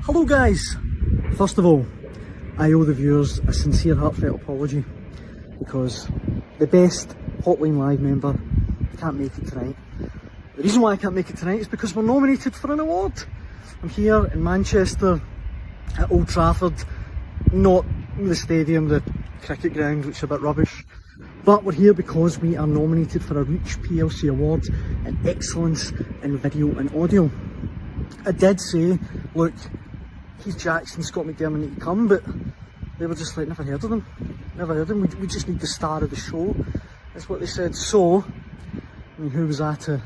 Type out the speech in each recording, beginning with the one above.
Hello guys! First of all, I owe the viewers a sincere heartfelt apology because the best Hotline Live member can't make it tonight. The reason why I can't make it tonight is because we're nominated for an award. I'm here in Manchester at Old Trafford, not the stadium, the cricket ground, which is a bit rubbish. But we're here because we are nominated for a Reach PLC Award in Excellence in Video and Audio. I did say, look, Keith Jackson, Scott McDermott need to come, but they were just like, never heard of them. Never heard of them. We just need the star of the show. That's what they said. So, I mean, who was I to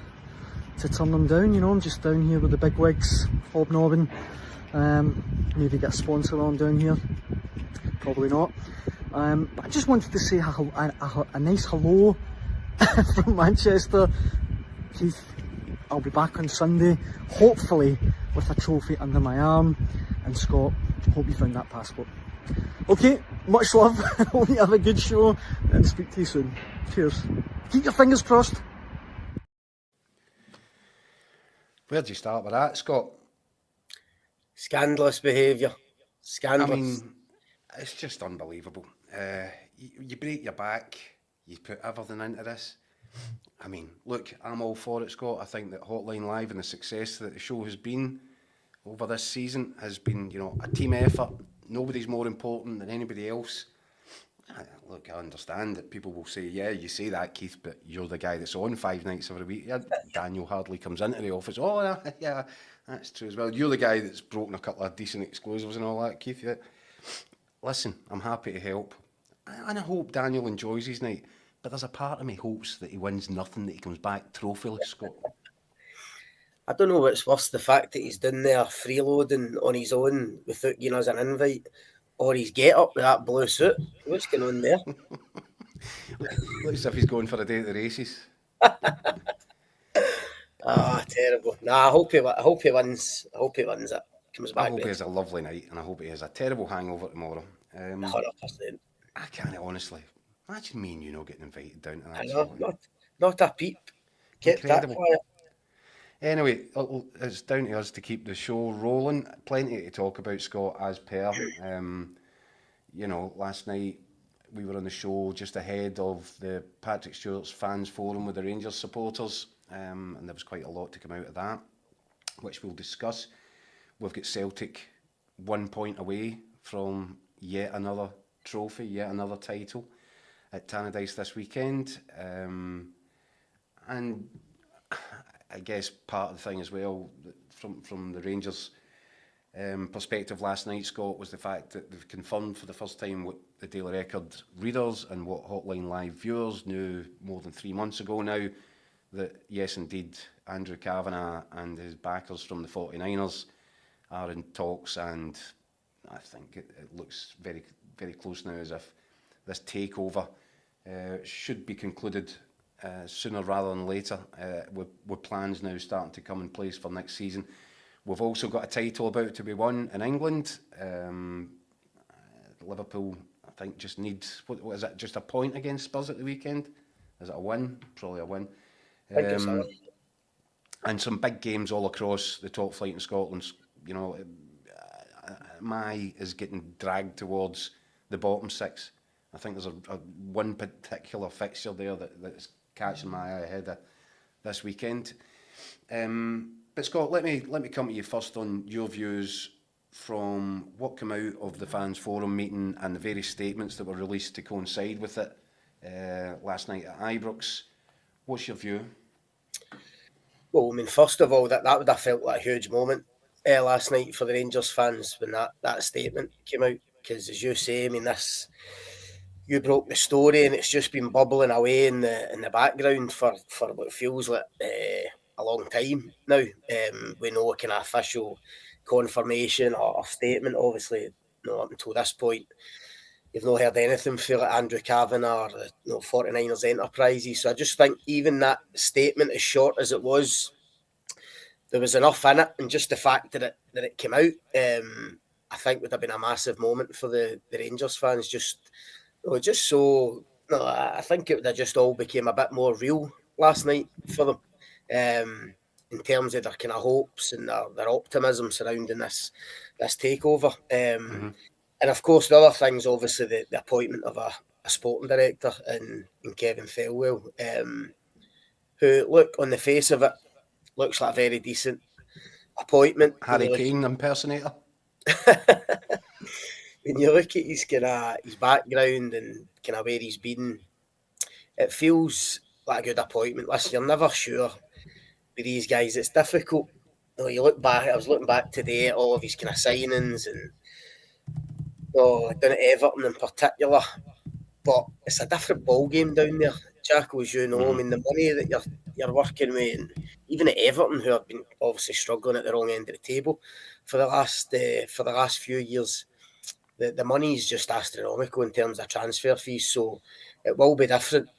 turn them down? You know, I'm just down here with the big wigs, hobnobbing. Maybe get a sponsor on down here. Probably not. But I just wanted to say a nice hello from Manchester. Keith, I'll be back on Sunday, hopefully with a trophy under my arm. And Scott, hope you found that passport. Okay, much love. Hope you have a good show and speak to you soon. Cheers. Keep your fingers crossed. Where'd you start with that, Scott? Scandalous behaviour. Scandalous. I mean, it's just unbelievable. You break your back, you put everything into this. I mean, look, I'm all for it, Scott. I think that Hotline Live and the success that the show has been over this season has been, you know, a team effort. Nobody's more important than anybody else. Look, I understand that people will say, yeah, you say that, Keith, but you're the guy that's on 5 nights every week. Yeah, Daniel hardly comes into the office. Oh, yeah, that's true as well. You're the guy that's broken a couple of decent exclusives and all that, Keith. Yeah. Listen, I'm happy to help. And I hope Daniel enjoys his night. But there's a part of me hopes that he wins nothing, that he comes back trophyless, Scott. I don't know what's worse, the fact that he's done there freeloading on his own without giving us an invite, or his get up with that blue suit. What's going on there? Looks as if he's going for a day at the races. Terrible. Nah, I hope he wins. I hope he wins it. Comes back. I hope he has a lovely night, and I hope he has a terrible hangover tomorrow. 100%. I can't honestly. Imagine me and you not getting invited down to that. I know, not a peep. Kept that quiet. Anyway, it's down to us to keep the show rolling. Plenty to talk about, Scott, as per. You know, last night we were on the show just ahead of the Patrick Stewart's fans forum with the Rangers supporters, and there was quite a lot to come out of that, which we'll discuss. We've got Celtic 1 point away from yet another trophy, yet another title at Tannadice this weekend. And I guess part of the thing as well, from the Rangers' perspective last night, Scott, was the fact that they've confirmed for the first time what the Daily Record readers and what Hotline Live viewers knew more than 3 months ago now, that yes, indeed, Andrew Kavanagh and his backers from the 49ers are in talks, and I think it looks very, very close now as if this takeover should be concluded sooner rather than later, with plans now starting to come in place for next season. We've also got a title about to be won in England. Liverpool, I think, just needs, what is it, just a point against Spurs at the weekend? Is it a win? Probably a win. And some big games all across the top flight in Scotland. You know, my eye is getting dragged towards the bottom six. I think there's a one particular fixture there that's catching my eye ahead of this weekend. But Scott, let me come to you first on your views from what came out of the fans forum meeting and the various statements that were released to coincide with it last night at Ibrox. What's your view? Well, I mean, first of all, that would have felt like a huge moment last night for the Rangers fans when that statement came out. Because as you say, I mean, you broke the story and it's just been bubbling away in the background for what feels like a long time now. We know a kind of official confirmation or statement, obviously, up until this point. You've not heard anything from Andrew Kavanagh or the 49ers Enterprises. So I just think even that statement, as short as it was, there was enough in it, and just the fact that it came out, I think would have been a massive moment for the Rangers fans. I think it would have just all became a bit more real last night for them. in terms of their kind of hopes and their optimism surrounding this takeover. And of course, the other thing's obviously the appointment of a sporting director in Kevin Thelwell, who, look, on the face of it, looks like a very decent appointment. Harry Kane impersonator. When you look at his background and kind of where he's been, it feels like a good appointment. Listen, you're never sure with these guys. It's difficult. You look back. I was looking back today at all of his kind of signings and down at Everton in particular. But it's a different ball game down there, Jacko, as you know. I mean, the money that you're working with, and even at Everton, who have been obviously struggling at the wrong end of the table for the last few years, the money is just astronomical in terms of transfer fees. So it will be different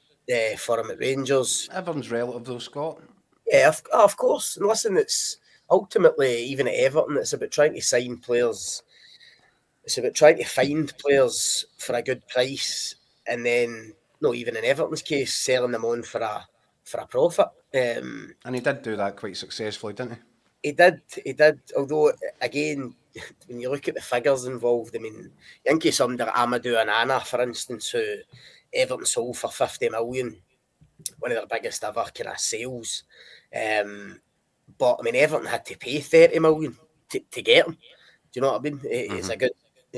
for him at Rangers. Everyone's relative though, Scott. Yeah, of course. And listen, it's ultimately, even at Everton, it's about trying to sign players. It's about trying to find players for a good price, and then, even in Everton's case, selling them on for a profit. And he did do that quite successfully, didn't he? He did. Although, again, when you look at the figures involved, I mean, in case somebody like Amadou Onana, for instance, who Everton sold for 50 million, one of their biggest ever kind of sales. But I mean, Everton had to pay 30 million to get him. Do you know what I mean? It's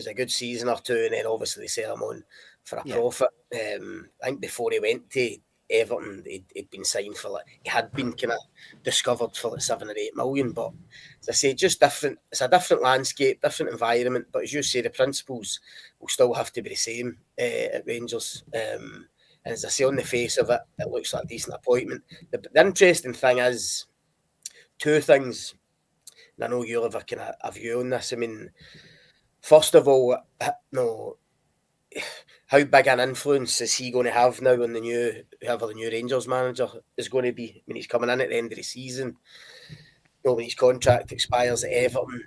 a good season or two, and then obviously they sell him on for a profit. I think before he went to Everton, he'd been signed for he had been kind of discovered for 7 or 8 million. But as I say, just different. It's a different landscape, different environment. But as you say, the principles will still have to be the same at Rangers. And as I say, on the face of it, it looks like a decent appointment. The interesting thing is two things, and I know you'll have a view on this. I mean, first of all, how big an influence is he going to have now on whoever the new Rangers manager is going to be? I mean, he's coming in at the end of the season. When his contract expires at Everton,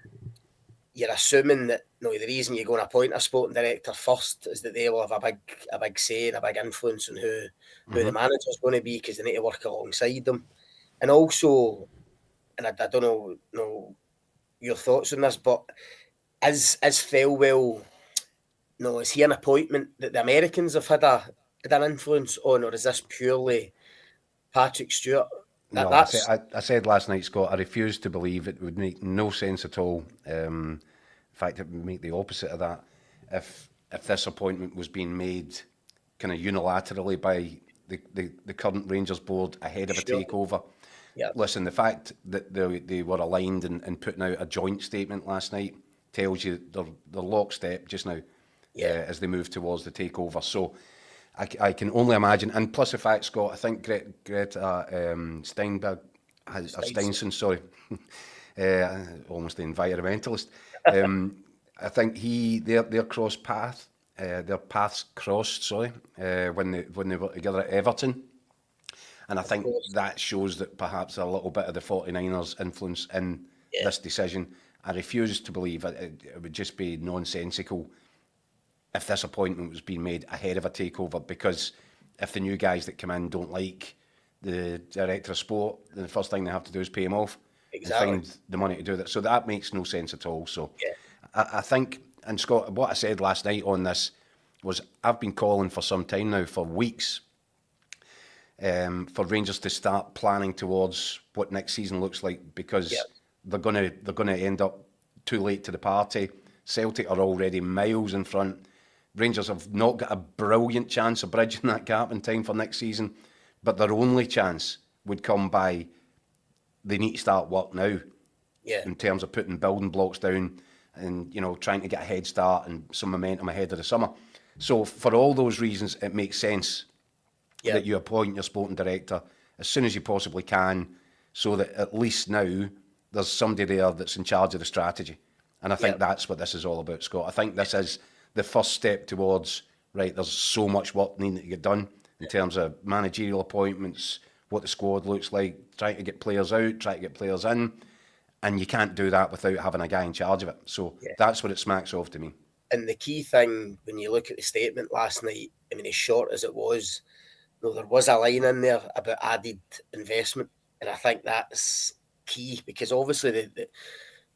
you're assuming that the reason you're going to appoint a sporting director first is that they will have a big say and a big influence on who the manager's going to be, because they need to work alongside them. And also, and I don't know your thoughts on this, but is Felwell, is he an appointment that the Americans have had an influence on, or is this purely Patrick Stewart? I said last night, Scott, I refuse to believe it would make no sense at all. In fact, it would make the opposite of that if this appointment was being made kind of unilaterally by the current Rangers board ahead of a takeover. Yeah. Listen, the fact that they were aligned and putting out a joint statement last night tells you they're lockstep just now as they move towards the takeover. So I can only imagine, and plus the fact, Scott, I think Greta Steinson, sorry, almost the environmentalist. I think their paths crossed. When they were together at Everton, and I think that shows that perhaps a little bit of the 49ers' influence in this decision. I refuse to believe it would just be nonsensical if this appointment was being made ahead of a takeover, because if the new guys that come in don't like the director of sport, then the first thing they have to do is pay him off and find the money to do that. So that makes no sense at all. So I think, and Scott, what I said last night on this was I've been calling for some time now, for weeks, for Rangers to start planning towards what next season looks like, because they're gonna end up too late to the party. Celtic are already miles in front. Rangers have not got a brilliant chance of bridging that gap in time for next season, but their only chance would come by they need to start work now. In terms of putting building blocks down and trying to get a head start and some momentum ahead of the summer. So for all those reasons, it makes sense that you appoint your sporting director as soon as you possibly can, so that at least now there's somebody there that's in charge of the strategy. And I think that's what this is all about, Scott. I think this is the first step towards, there's so much work needing to get done in terms of managerial appointments, what the squad looks like, trying to get players out, trying to get players in, and you can't do that without having a guy in charge of it. So that's what it smacks of to me. And the key thing, when you look at the statement last night, I mean, as short as it was, there was a line in there about added investment, and I think that's key, because obviously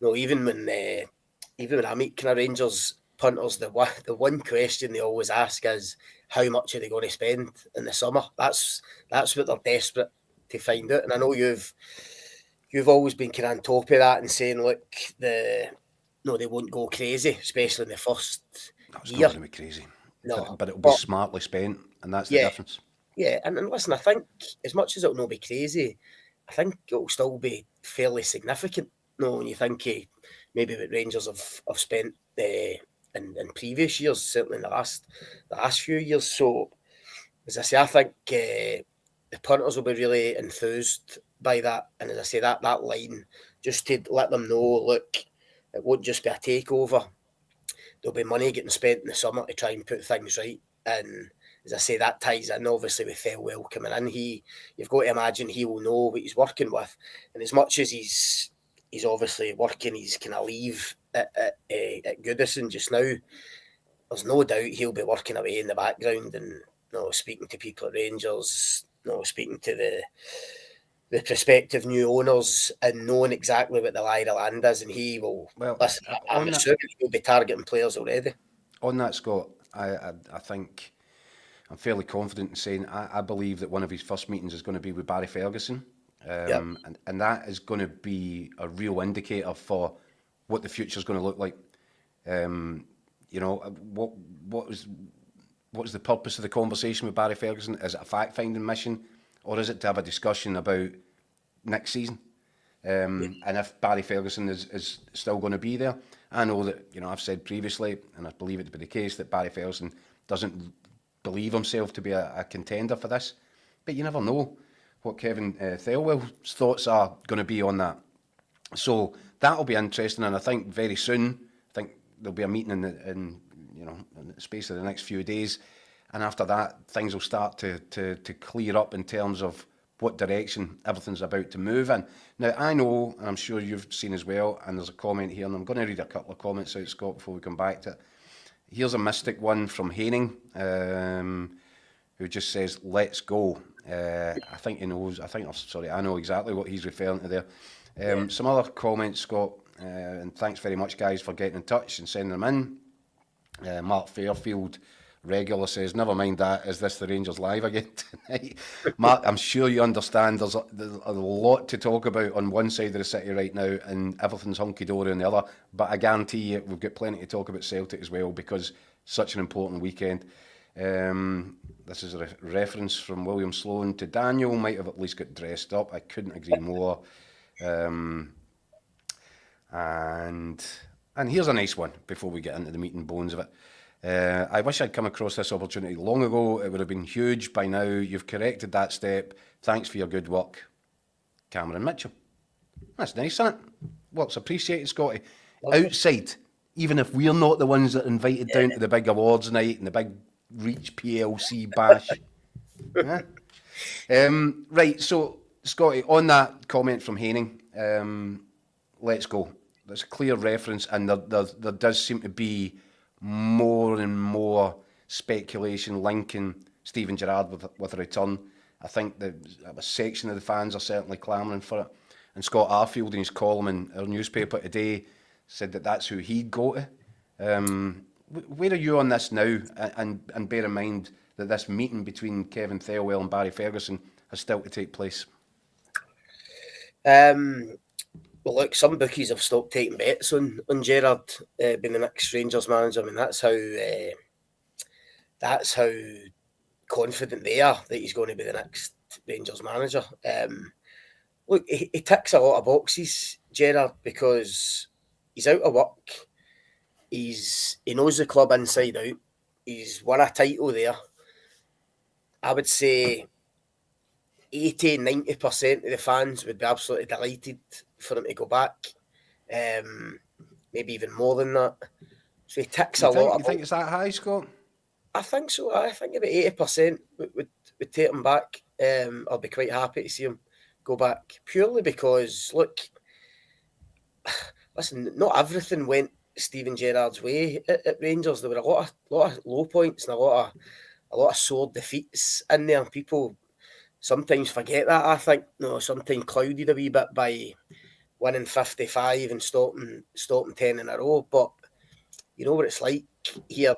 even when I meet kind of Rangers punters, the one question they always ask is how much are they going to spend in the summer? That's what they're desperate to find out. And I know you've always been kind of on top of that and saying, look, they won't go crazy, especially in the first It's year. not going to be crazy. No, but it'll be smartly spent, and that's the difference. Yeah, and listen, I think as much as it'll not be crazy, I think it'll still be fairly significant. When you think maybe what Rangers have spent in previous years, certainly in the last few years. So, as I say, I think the punters will be really enthused by that. And as I say, that line, just to let them know, look, it won't just be a takeover. There'll be money getting spent in the summer to try and put things right. And as I say, that ties in obviously with Felwell coming in. You've got to imagine he will know what he's working with. And as much as he's obviously working his kind of leave at Goodison just now, there's no doubt he'll be working away in the background and speaking to people at Rangers, speaking to the prospective new owners and knowing exactly what the lie of the land is, and he will. Well, listen, I'm assuming he'll be targeting players already. On that, Scott, I think I'm fairly confident in saying I believe that one of his first meetings is going to be with Barry Ferguson, and that is going to be a real indicator for what the future is going to look like. What was the purpose of the conversation with Barry Ferguson? Is it a fact-finding mission, or is it to have a discussion about next season? And if Barry Ferguson is still going to be there, I know that I've said previously, and I believe it to be the case, that Barry Ferguson doesn't believe himself to be a contender for this, but you never know what Kevin Thelwell's thoughts are going to be on that. So that'll be interesting, and I think very soon, there'll be a meeting in the space of the next few days, and after that things will start to clear up in terms of what direction everything's about to move in. Now I know, and I'm sure you've seen as well, and there's a comment here, and I'm going to read a couple of comments out, Scott, before we come back to it. Here's a mystic one from Haining, who just says, let's go. I think he knows, I know exactly what he's referring to there. Some other comments, Scott, and thanks very much, guys, for getting in touch and sending them in. Mark Fairfield, regular, says, never mind that, is this the Rangers live again tonight? Mark, I'm sure you understand there's a lot to talk about on one side of the city right now, and everything's hunky-dory on the other, but I guarantee you we've got plenty to talk about Celtic as well, because such an important weekend. This is a reference from William Sloan to Daniel, might have at least got dressed up. I couldn't agree more. And here's a nice one before we get into the meat and bones of it. I wish I'd come across this opportunity long ago. It would have been huge by now. You've corrected that step. Thanks for your good work, Cameron Mitchell. That's nice, isn't it? Work's appreciated, Scotty. Outside, even if we're not the ones that are invited down to the big awards night and the big Reach PLC bash. Right, so, Scotty, on that comment from Haining, let's go. There's a clear reference, and there does seem to be more and more speculation linking Steven Gerrard with a return. I think that a section of the fans are certainly clamouring for it. And Scott Arfield, in his column in our newspaper today, said that that's who he'd go to. Where are you on this now? And bear in mind that this meeting between Kevin Thelwell and Barry Ferguson has still to take place. Well, look, some bookies have stopped taking bets on Gerrard being the next Rangers manager. I mean, that's how confident they are that he's going to be the next Rangers manager. Look, he ticks a lot of boxes, Gerrard, because he's out of work. He knows the club inside out. He's won a title there. I would say 80-90% of the fans would be absolutely delighted for him to go back. Maybe even more than that. So he ticks a lot. You think it's that high, Scott? I think so. I think about 80% would take him back. I'll be quite happy to see him go back, purely because, look, listen, not everything went Steven Gerrard's way at Rangers. There were a lot of low points and a lot of sore defeats in there. People sometimes forget that. I think sometimes clouded a wee bit by winning 55 and stopping 10 in a row. But you know what it's like here.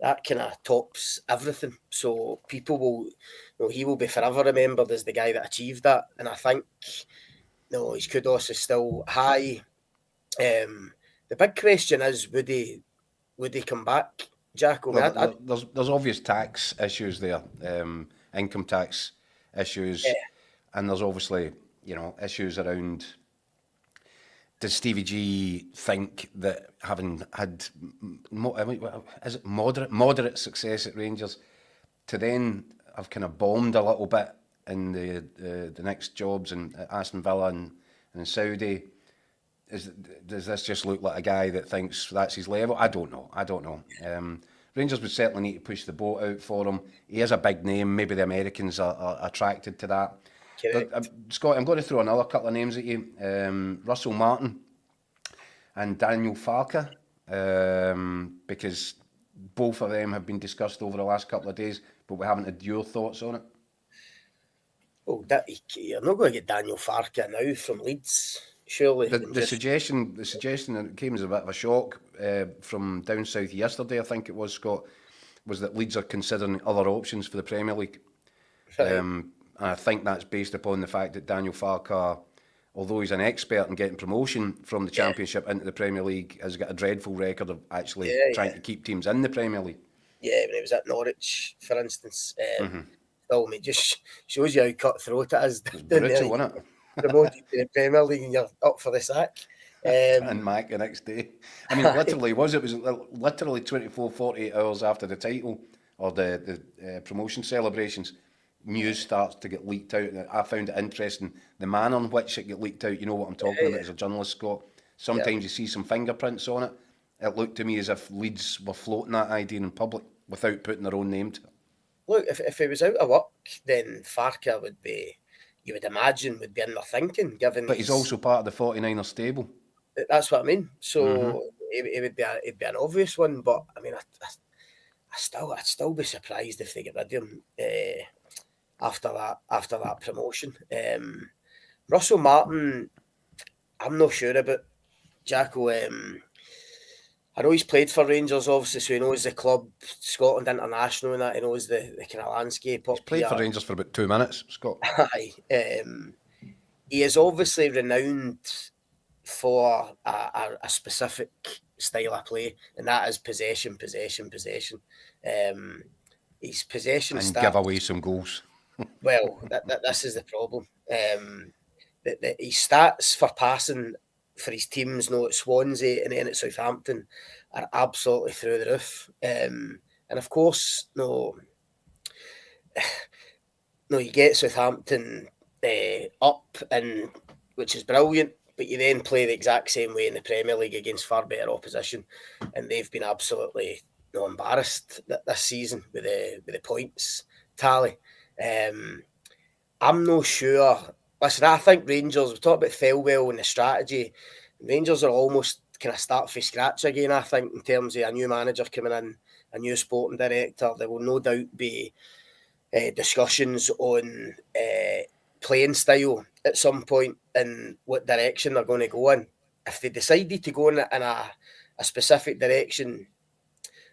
That kind of tops everything. So people will, he will be forever remembered as the guy that achieved that. And I think, his kudos is still high. The big question is, would he come back, Jack? There's obvious tax issues there, income tax issues, and there's obviously issues around. Does Stevie G think that having had moderate success at Rangers, to then have kind of bombed a little bit in the next jobs in Aston Villa and in Saudi, does this just look like a guy that thinks that's his level? I don't know. Rangers would certainly need to push the boat out for him. He is a big name. Maybe the Americans are attracted to that. But, Scott, I'm going to throw another couple of names at you. Russell Martin and Daniel Farke, because both of them have been discussed over the last couple of days, but we haven't had your thoughts on it. Oh, you're not going to get Daniel Farke now from Leeds, surely. The suggestion that came as a bit of a shock from down south yesterday, I think it was, Scott, was that Leeds are considering other options for the Premier League. Right. I think that's based upon the fact that Daniel Farke, although he's an expert in getting promotion from the Championship into the Premier League, has got a dreadful record of actually trying to keep teams in the Premier League. Yeah, when he was at Norwich, for instance. Still, it just shows you how cutthroat it is. It's brutal, isn't it? Promoted to the Premier League and you're up for the sack. And Mac the next day. I mean, it was literally 24, 48 hours after the title or the promotion celebrations. News starts to get leaked out. I found it interesting the manner in which it get leaked out. You know what I'm talking about as a journalist, Scott. Sometimes you see some fingerprints on it. It looked to me as if Leeds were floating that idea in public without putting their own name to it. Look, if he was out of work, then Farke would be, you would imagine, would be in their thinking. But he's also part of the 49er stable. That's what I mean. So it would be it'd be an obvious one. But I mean, I'd still be surprised if they get rid of him. After that promotion. Russell Martin, I'm not sure about. Jacko, I know he's played for Rangers, obviously, so he knows the club, Scotland International and that, he knows the kind of landscape. He's played for Rangers for about 2 minutes, Scott. Aye. He is obviously renowned for a specific style of play, and that is possession. His possession and stats, give away some goals. Well, this is the problem. His stats for passing for his teams, at Swansea and then at Southampton, are absolutely through the roof. And of course, you get Southampton up, and which is brilliant. But you then play the exact same way in the Premier League against far better opposition, and they've been absolutely embarrassed this season with the points tally. I'm not sure. Listen, I think Rangers, we talked about Felwell and the strategy. Rangers are almost kind of start from scratch again, I think, in terms of a new manager coming in, a new sporting director. There will no doubt be discussions on playing style at some point and what direction they're going to go in. If they decided to go in a specific direction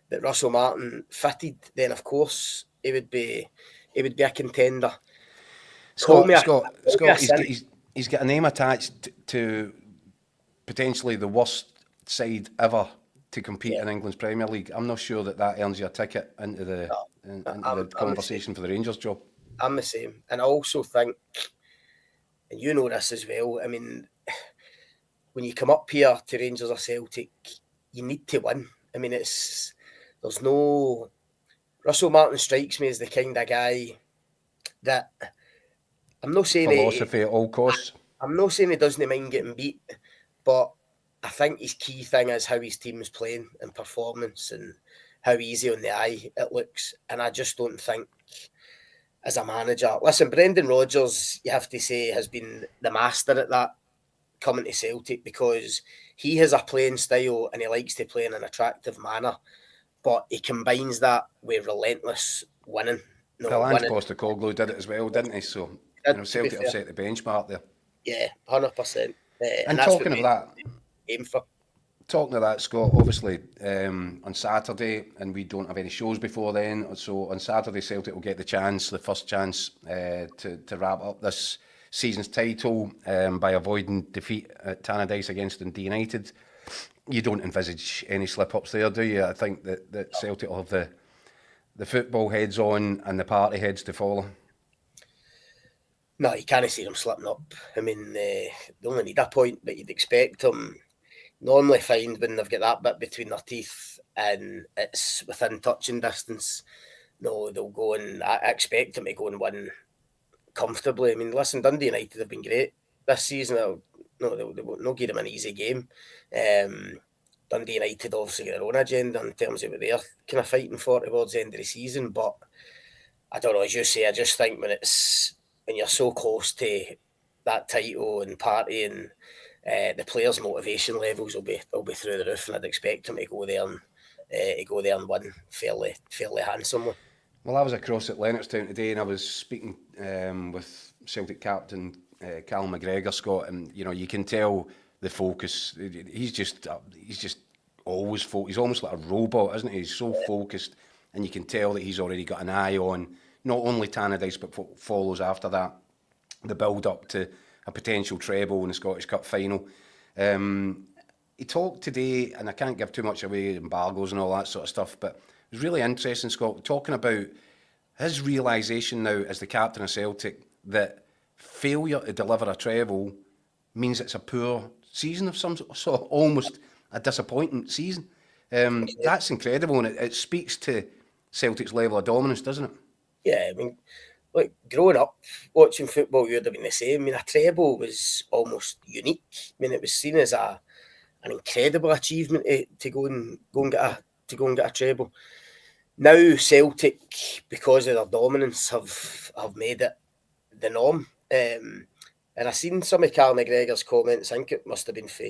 that Russell Martin fitted, then of course he would be a contender. Scott, he's got a name attached to potentially the worst side ever to compete in England's Premier League. I'm not sure that earns you a ticket into the conversation for the Rangers job. I'm the same. And I also think, and you know this as well, I mean, when you come up here to Rangers or Celtic, you need to win. I mean, Russell Martin strikes me as the kind of guy that I'm not saying philosophy at all costs. I'm not saying he doesn't mind getting beat, but I think his key thing is how his team's playing and performance and how easy on the eye it looks. And I just don't think, as a manager, listen, Brendan Rodgers, you have to say, has been the master at that coming to Celtic, because he has a playing style and he likes to play in an attractive manner, but he combines that with relentless winning. Ange Postecoglou did it as well, didn't he? So Celtic have set the benchmark there. Yeah, 100%. And that's talking what of we that, aim for. talking of that, Scott, obviously on Saturday, and we don't have any shows before then, so on Saturday Celtic will get the first chance to wrap up this season's title by avoiding defeat at Tannadice against Dundee United. You don't envisage any slip-ups there, do you? I think that Celtic will have the football heads on and the party heads to follow. No, you can't see them slipping up. I mean, they only need a point, but you'd expect them. Normally find when they've got that bit between their teeth and it's within touching distance, no, they'll go and I expect them to go and win comfortably. I mean, listen, Dundee United have been great this season. They won't not give them an easy game. Dundee United obviously got their own agenda in terms of what they're kind of fighting for towards the end of the season. But I don't know, as you say, I just think when you're so close to that title and party and the players' motivation levels will be through the roof, and I'd expect them to go there and win fairly handsomely. Well, I was across at Lennoxtown today, and I was speaking with Celtic captain Callum McGregor, Scott, and you can tell the focus. He's just always focused. He's almost like a robot, isn't he? He's so focused, and you can tell that he's already got an eye on not only Tannadice but what follows after that, the build up to a potential treble in the Scottish Cup final. He talked today, and I can't give too much away, embargoes and all that sort of stuff, but it was really interesting, Scott, talking about his realisation now as the captain of Celtic that failure to deliver a treble means it's a poor season of some sort, almost a disappointing season. That's incredible, and it speaks to Celtic's level of dominance, doesn't it? Yeah, I mean, like growing up watching football, you'd have been the same. I mean, a treble was almost unique. I mean, it was seen as an incredible achievement to go and get a treble. Now Celtic, because of their dominance, have made it the norm. And I seen some of Callum McGregor's comments. I think it must have been for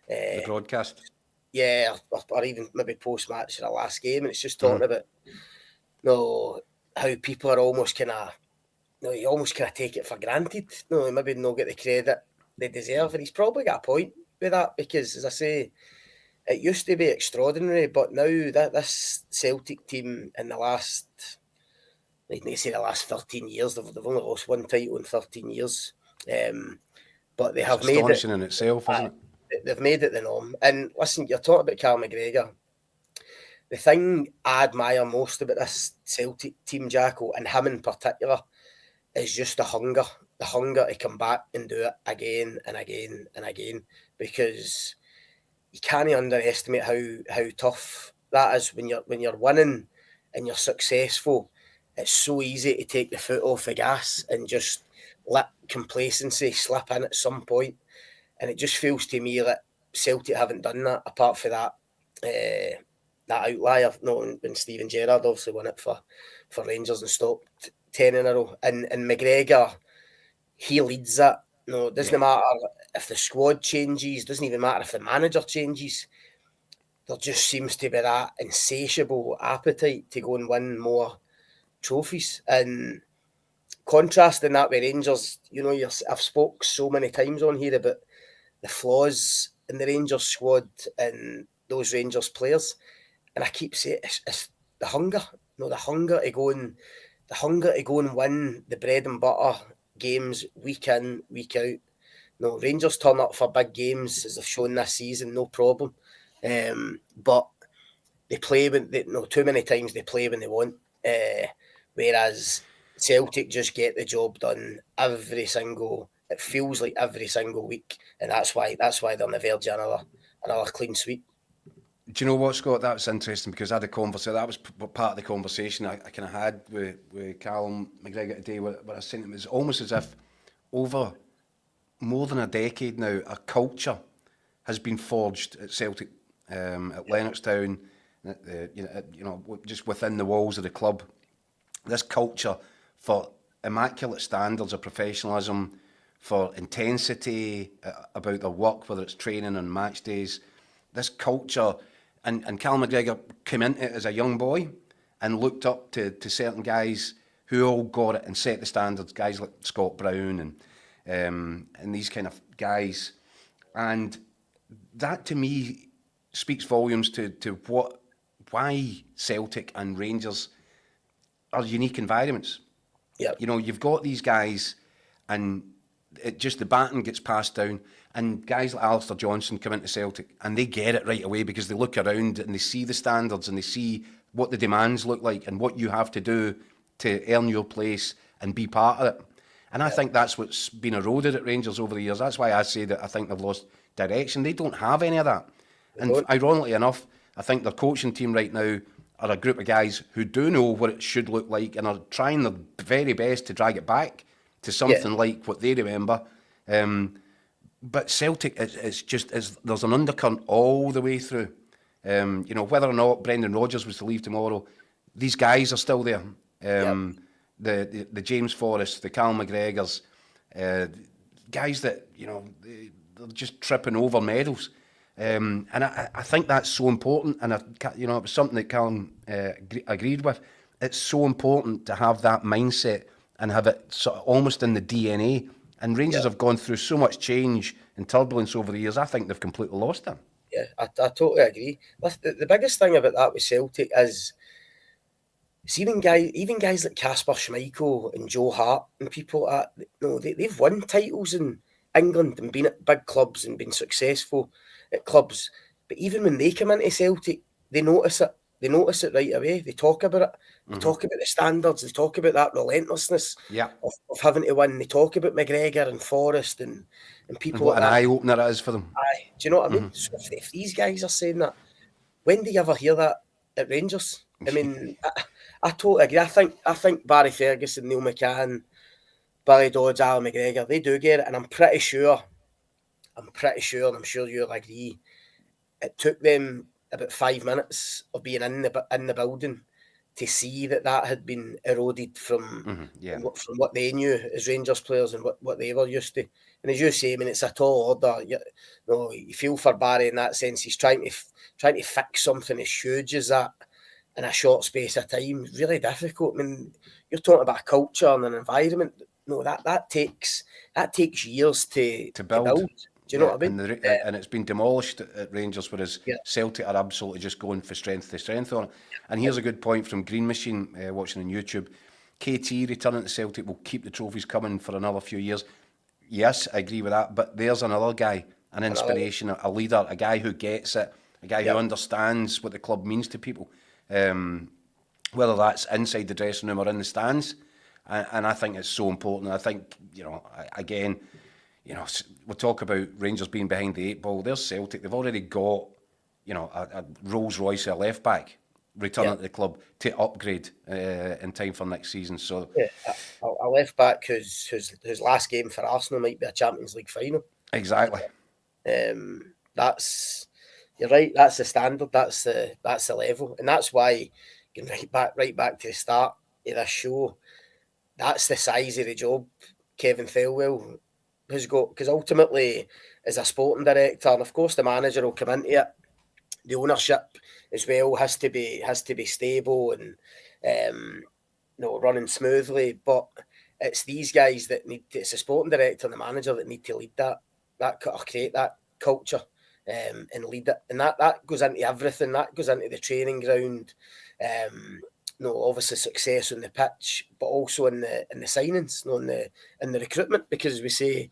The broadcast. Yeah, or even maybe post match of the last game, and it's just talking about how people are almost you almost kind of take it for granted. Maybe not get the credit they deserve, and he's probably got a point with that because, as I say, it used to be extraordinary, but now this Celtic team in the last, I'd say the last 13 years, they've only lost one title in 13 years, but they have made it astonishing in itself, isn't it? They've made it the norm. And listen, you're talking about Callum McGregor. The thing I admire most about this Celtic team, Jacko, and him in particular, is just the hunger to come back and do it again and again and again, because you can't underestimate how tough that is when you're winning and you're successful. It's so easy to take the foot off the gas and just let complacency slip in at some point. And it just feels to me that Celtic haven't done that, apart from that outlier. When Steven Gerrard obviously won it for Rangers and stopped 10 in a row. And McGregor, he leads that. It doesn't matter if the squad changes, doesn't even matter if the manager changes. There just seems to be that insatiable appetite to go and win more trophies. And contrasting that with Rangers, I've spoke so many times on here about the flaws in the Rangers squad and those Rangers players, and I keep saying it's the hunger. The hunger to go and win the bread and butter games week in, week out. Rangers turn up for big games as they've shown this season, no problem. But they play when too many times they play when they want. Whereas Celtic just get the job done it feels like every single week, and that's why they're on the verge of another clean sweep. Do you know what, Scott? That's interesting because I had a conversation. That was part of the conversation I kind of had with Callum McGregor today. Where I was saying it was almost as if over more than a decade now, a culture has been forged at Celtic, at Lennoxtown, just within the walls of the club. This culture for immaculate standards of professionalism, for intensity about their work, whether it's training on match days. This culture, and Callum McGregor came into it as a young boy and looked up to certain guys who all got it and set the standards, guys like Scott Brown and these kind of guys. And that to me speaks volumes to why Celtic and Rangers are unique environments. Yep. You know, you've got these guys, and the baton gets passed down, and guys like Alistair Johnson come into Celtic, and they get it right away because they look around and they see the standards and they see what the demands look like and what you have to do to earn your place and be part of it. And I think that's what's been eroded at Rangers over the years. That's why I say that I think they've lost direction. They don't have any of that. And ironically enough, I think their coaching team right now are a group of guys who do know what it should look like and are trying their very best to drag it back to something like what they remember. But Celtic, there's an undercurrent all the way through. You know, whether or not Brendan Rodgers was to leave tomorrow, these guys are still there. The James Forrest, the Callum McGregors, guys that, you know, they're just tripping over medals. And I think that's so important. And, you know, it was something that Callum agreed with. It's so important to have that mindset and have it sort of almost in the DNA. And Rangers have gone through so much change and turbulence over the years. I think they've completely lost it. Yeah, I totally agree. The biggest thing about that with Celtic is, see, even guys like Kasper Schmeichel and Joe Hart and people like that, no, they've won titles in England and been at big clubs and been successful at clubs. But even when they come into Celtic, they notice it. They notice it right away. They talk about it. They talk about the standards. They talk about that relentlessness of having to win. They talk about McGregor and Forrest and people and what like an that. eye-opener it is for them. Aye. Do you know what I mean? So if these guys are saying that, when do you ever hear that at Rangers? I mean, I totally agree. I think Barry Ferguson, Neil McCann, Billy Dodds, Alan McGregor, they do get it. And I'm pretty sure, and I'm sure you'll agree, it took them about 5 minutes of being in the building to see that had been eroded from what they knew as Rangers players and what they were used to. And as you say, I mean, it's a tall order. You feel for Barry in that sense. He's trying to fix something as huge as that in a short space of time. Really difficult. I mean, you're talking about a culture and an environment. No, that takes years to build. Do you know what I mean? And it's been demolished at Rangers, whereas Celtic are absolutely just going for strength to strength on it. And here's a good point from Green Machine, watching on YouTube. KT returning to Celtic will keep the trophies coming for another few years. Yes, I agree with that. But there's another guy, an inspiration, a leader, a guy who gets it, a guy who understands what the club means to people, whether that's inside the dressing room or in the stands. And I think it's so important. I think, again, we'll talk about Rangers being behind the eight ball. There's Celtic. They've already got, a Rolls Royce at left back returning to the club to upgrade in time for next season. So a left back whose last game for Arsenal might be a Champions League final. Exactly. You're right. That's the standard. That's the level, and that's why getting right back to the start of this show. That's the size of the job Kevin Thelwell has got, because ultimately, as a sporting director, and of course the manager will come into it, the ownership as well has to be stable and running smoothly. But it's these guys that it's the sporting director and the manager that need to lead that or create that culture and lead it, and that goes into everything. That goes into the training ground. Obviously success on the pitch, but also in the signings, in the recruitment, because we say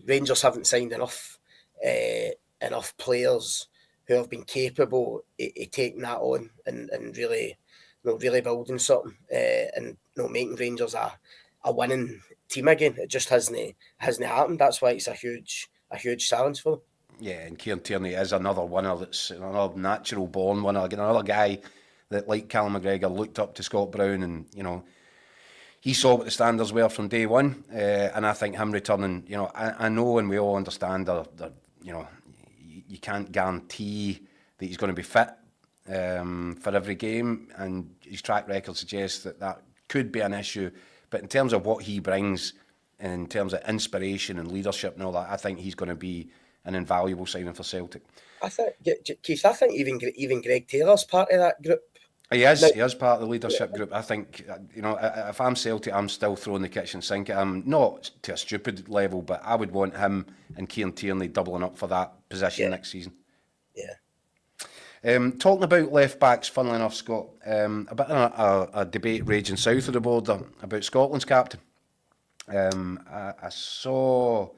Rangers haven't signed enough players who have been capable of taking that on and really building something and making Rangers a winning team again. It just hasn't happened. That's why it's a huge challenge for them. Yeah, and Kieran Tierney is another winner. That's another natural born winner. Again, another guy that, like Callum McGregor, looked up to Scott Brown, and he saw what the standards were from day one. And I think him returning, I know, and we all understand that you can't guarantee that he's going to be fit for every game, and his track record suggests that could be an issue. But in terms of what he brings, and in terms of inspiration and leadership and all that, I think he's going to be an invaluable signing for Celtic. I think, Keith, even Greg Taylor's part of that group. He is. Now, He is part of the leadership group. I think, if I'm Celtic, I'm still throwing the kitchen sink at him. Not to a stupid level, but I would want him and Kieran Tierney doubling up for that position next season. Yeah. Talking about left backs, funnily enough, Scott, a bit of a debate raging south of the border about Scotland's captain. I saw,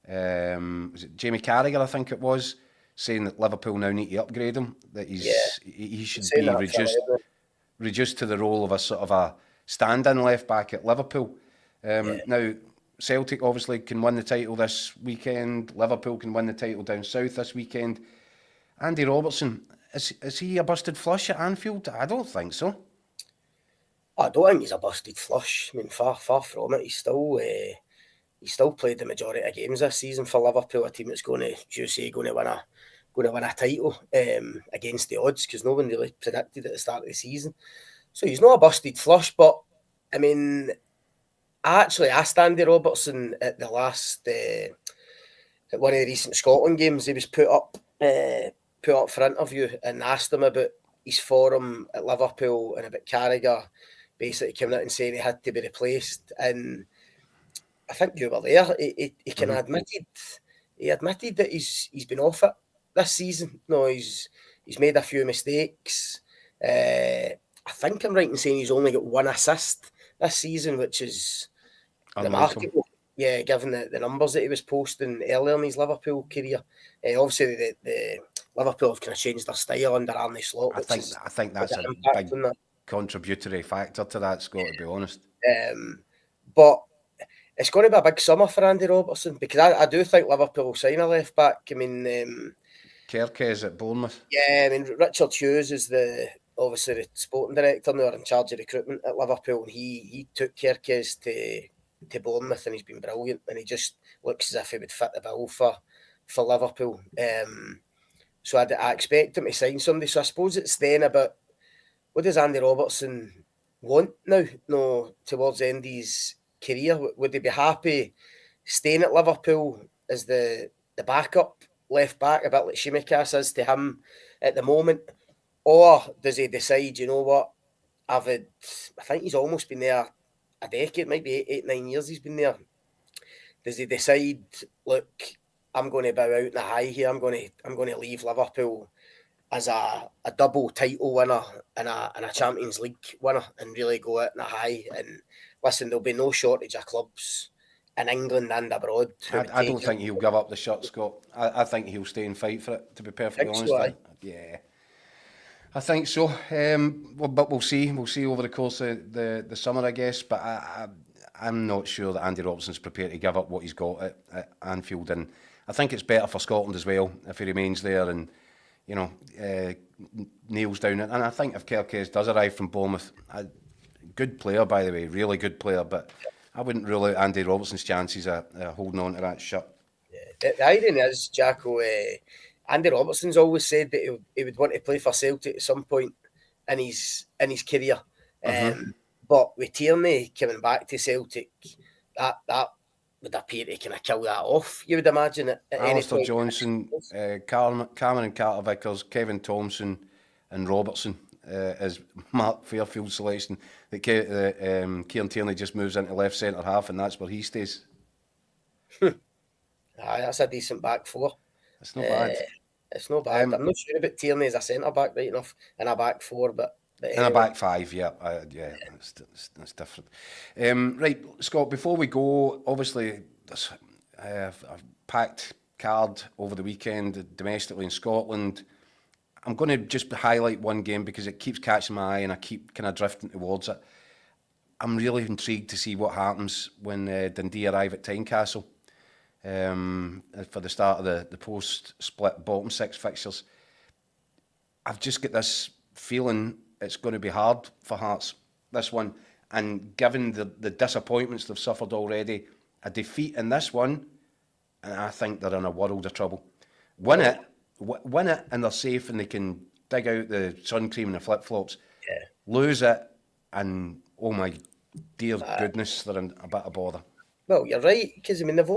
was it Jamie Carragher, I think it was, saying that Liverpool now need to upgrade him, that he should be reduced to the role of a sort of a stand-in left back at Liverpool. Now, Celtic obviously can win the title this weekend. Liverpool can win the title down south this weekend. Andy Robertson, is he a busted flush at Anfield? I don't think so. I don't think he's a busted flush. I mean, far from it. He's still played the majority of games this season for Liverpool, a team that's going to win a title against the odds, because no one really predicted at the start of the season. So he's not a busted flush, but I mean, I actually asked Andy Robertson at the last at one of the recent Scotland games. He was put up for interview, and asked him about his form at Liverpool and about Carragher basically coming out and saying he had to be replaced. And I think you were there. He kind of admitted that he's been off it this season. No, he's made a few mistakes. I think I'm right in saying he's only got one assist this season, which is remarkable. Yeah, given the numbers that he was posting earlier in his Liverpool career. Obviously, the Liverpool have kind of changed their style under Arne Slot. I think that's a big contributory factor to that, Scott, to be honest. But it's going to be a big summer for Andy Robertson, because I do think Liverpool will sign a left back. I mean, Kerkez at Bournemouth. Yeah, I mean, Richard Hughes is obviously the sporting director now, in charge of recruitment at Liverpool, and he took Kerkez to Bournemouth, and he's been brilliant, and he just looks as if he would fit the bill for Liverpool. So I expect him to sign somebody. So I suppose it's then about, what does Andy Robertson want now? No, towards the end of his career, would he be happy staying at Liverpool as the backup left back, a bit like Tsimikas is to him at the moment, or does he decide, you know what, I think he's almost been there a decade, maybe 8-9 years he's been there. Does he decide, look, I'm going to bow out in the high here. I'm going to leave Liverpool as a double title winner and a Champions League winner, and really go out in a high. And listen, there'll be no shortage of clubs in England and abroad. I don't think he'll give up the shirt, Scott. I think he'll stay and fight for it, to be perfectly honest. So, yeah, I think so. But we'll see. We'll see over the course of the summer, I guess. But I'm not sure that Andy Robertson's prepared to give up what he's got at Anfield, and I think it's better for Scotland as well if he remains there and, nails down it. And I think if Kerkez does arrive from Bournemouth, good player, by the way, really good player, but I wouldn't rule out Andy Robertson's chances of holding on to that shirt. Yeah. The irony is, Jacko, Andy Robertson's always said that he would want to play for Celtic at some point in his career. But with Tierney coming back to Celtic, that would appear to kind of kill that off, you would imagine. Alistair Johnson, Cameron Carter-Vickers, Kevin Thompson and Robertson is Mark Fairfield's selection. That Kieran Tierney just moves into left centre half, and that's where he stays. That's a decent back four. It's not bad. It's not bad. I'm not sure about Tierney as a centre back, right enough, in a back four, but in a back five, that's different. Right, Scott, before we go, obviously, I've packed card over the weekend domestically in Scotland. I'm going to just highlight one game because it keeps catching my eye and I keep kind of drifting towards it. I'm really intrigued to see what happens when Dundee arrive at Tynecastle for the start of the post-split bottom six fixtures. I've just got this feeling it's going to be hard for Hearts, this one. And given the disappointments they've suffered already, a defeat in this one, and I think they're in a world of trouble. Win it, and they're safe and they can dig out the sun cream and the flip-flops. Yeah. Lose it, and oh my dear goodness, they're in a bit of bother. Well, you're right, because I mean, their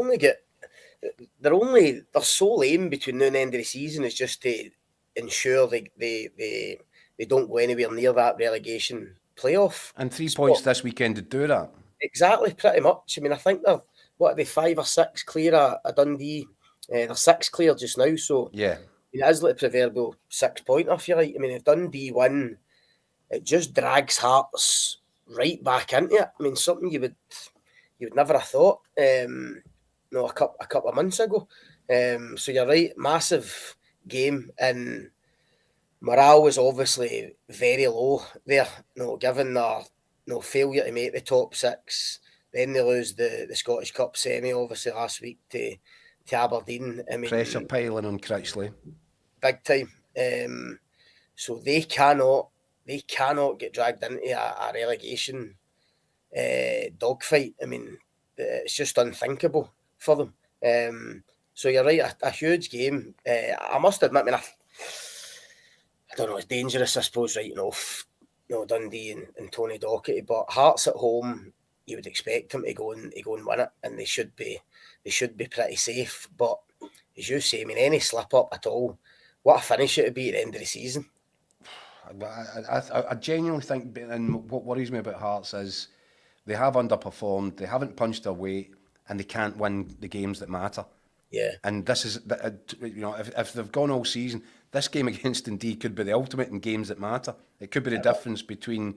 sole aim between now and the end of the season is just to ensure they they don't go anywhere near that relegation playoff. And 3 points this weekend to do that. Exactly, pretty much. I mean, I think they're, what are they, 5 or 6 clear of Dundee? They're 6 clear just now, so Yeah. I mean, it is like a proverbial 6-pointer, I feel like. I mean, if Dundee win, it just drags Hearts right back into it. I mean, something you would never have thought, a couple of months ago. So you're right, massive game, and morale was obviously very low there. Given their failure to make the top 6, then they lose the Scottish Cup semi, obviously last week to Aberdeen. I mean, Pressure piling on Critchley. Big time. So they cannot get dragged into a relegation dogfight. I mean, it's just unthinkable for them. So you're right, a huge game. I must admit, I mean, I don't know, it's dangerous, I suppose, writing off Dundee and Tony Docherty, but Hearts at home, you would expect them to go and win it, and they should be pretty safe. But as you say, I mean, any slip up at all, what a finish it would be at the end of the season. I genuinely think, and what worries me about Hearts is they have underperformed, they haven't punched their weight, and they can't win the games that matter. Yeah. And this is, if they've gone all season, this game against Dundee could be the ultimate in games that matter. It could be the difference between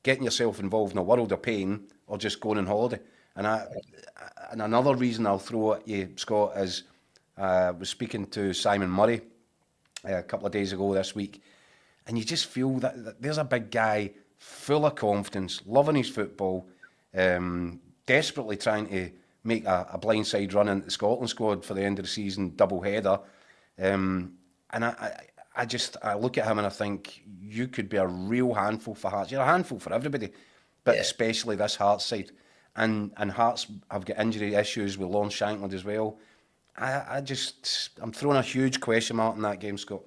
getting yourself involved in a world of pain or just going on holiday. And another reason I'll throw at you, Scott, is I was speaking to Simon Murray a couple of days ago this week, and you just feel that there's a big guy full of confidence, loving his football, desperately trying to make a blindside run into the Scotland squad for the end of the season double header. And I look at him and I think you could be a real handful for Hearts. You're a handful for everybody, but especially this Hearts side. And Hearts have got injury issues with Lon Shankland as well. I'm throwing a huge question mark in that game, Scott.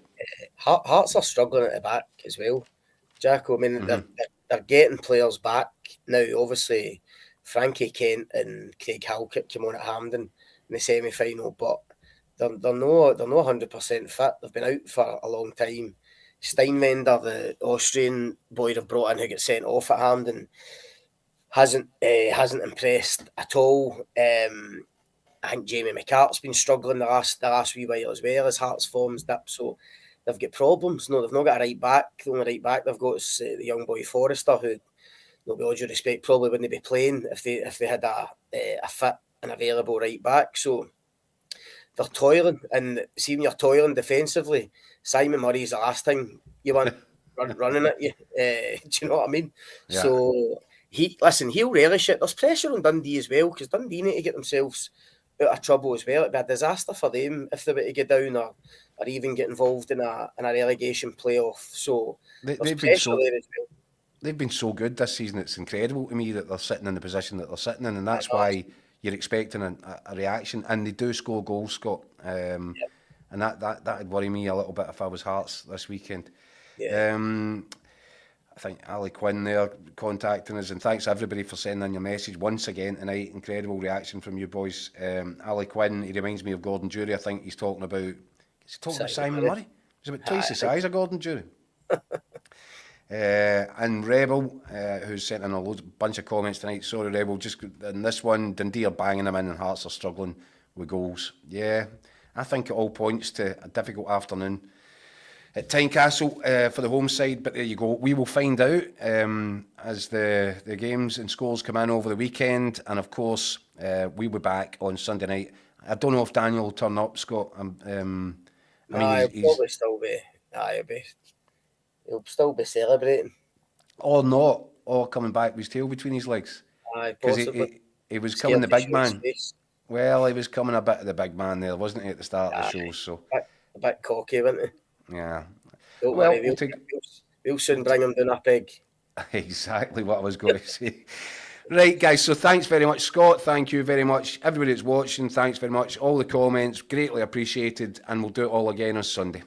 Hearts are struggling at the back as well, Jacko. I mean, they're getting players back now. Obviously, Frankie Kent and Craig Halkett came on at Hampden in the semi-final, but they're not 100% fit. They've been out for a long time. Steinwender, the Austrian boy they've brought in who got sent off at Hampden, hasn't impressed at all. I think Jamie McCart's been struggling the last wee while as well as Hearts' form's dip, so they've got problems. No, they've not got a right back. The only right back they've got is the young boy Forrester, who, with all due respect, probably wouldn't be playing if they had a fit and available right back. So they're toiling, and seeing you're toiling defensively, Simon Murray's the last thing you want running at you. Do you know what I mean? Yeah. So he'll relish it. There's pressure on Dundee as well, because Dundee need to get themselves out of trouble as well. It'd be a disaster for them if they were to get down or even get involved in a relegation playoff. So they've been so there as well. They've been so good this season. It's incredible to me that they're sitting in the position that they're sitting in, and that's why you're expecting a reaction. And they do score goals, Scott. And that'd worry me a little bit if I was Hearts this weekend. Yeah. I think Ali Quinn there contacting us, and thanks everybody for sending in your message once again tonight. Incredible reaction from you boys. Ali Quinn, he reminds me of Gordon Jury. I think he's talking about Simon Murray. He's about twice the size of Gordon Jury. And Rebel, who's sent in a bunch of comments tonight. Sorry, Rebel, just in this one, Dundee are banging them in and Hearts are struggling with goals. Yeah, I think it all points to a difficult afternoon at Tynecastle for the home side, but there you go. We will find out as the games and scores come in over the weekend, and of course we'll be back on Sunday night. I don't know if Daniel will turn up, Scott. He'll probably still be. He'll still be celebrating. Or not, or coming back with his tail between his legs. Because he was coming the big man. Well, he was coming a bit of the big man there, wasn't he, at the start of the show? So a bit cocky, wasn't he? Yeah. Don't worry, we'll soon bring him down a peg. Exactly what I was going to say. Right, guys, so thanks very much, Scott. Thank you very much. Everybody that's watching, thanks very much. All the comments, greatly appreciated, and we'll do it all again on Sunday.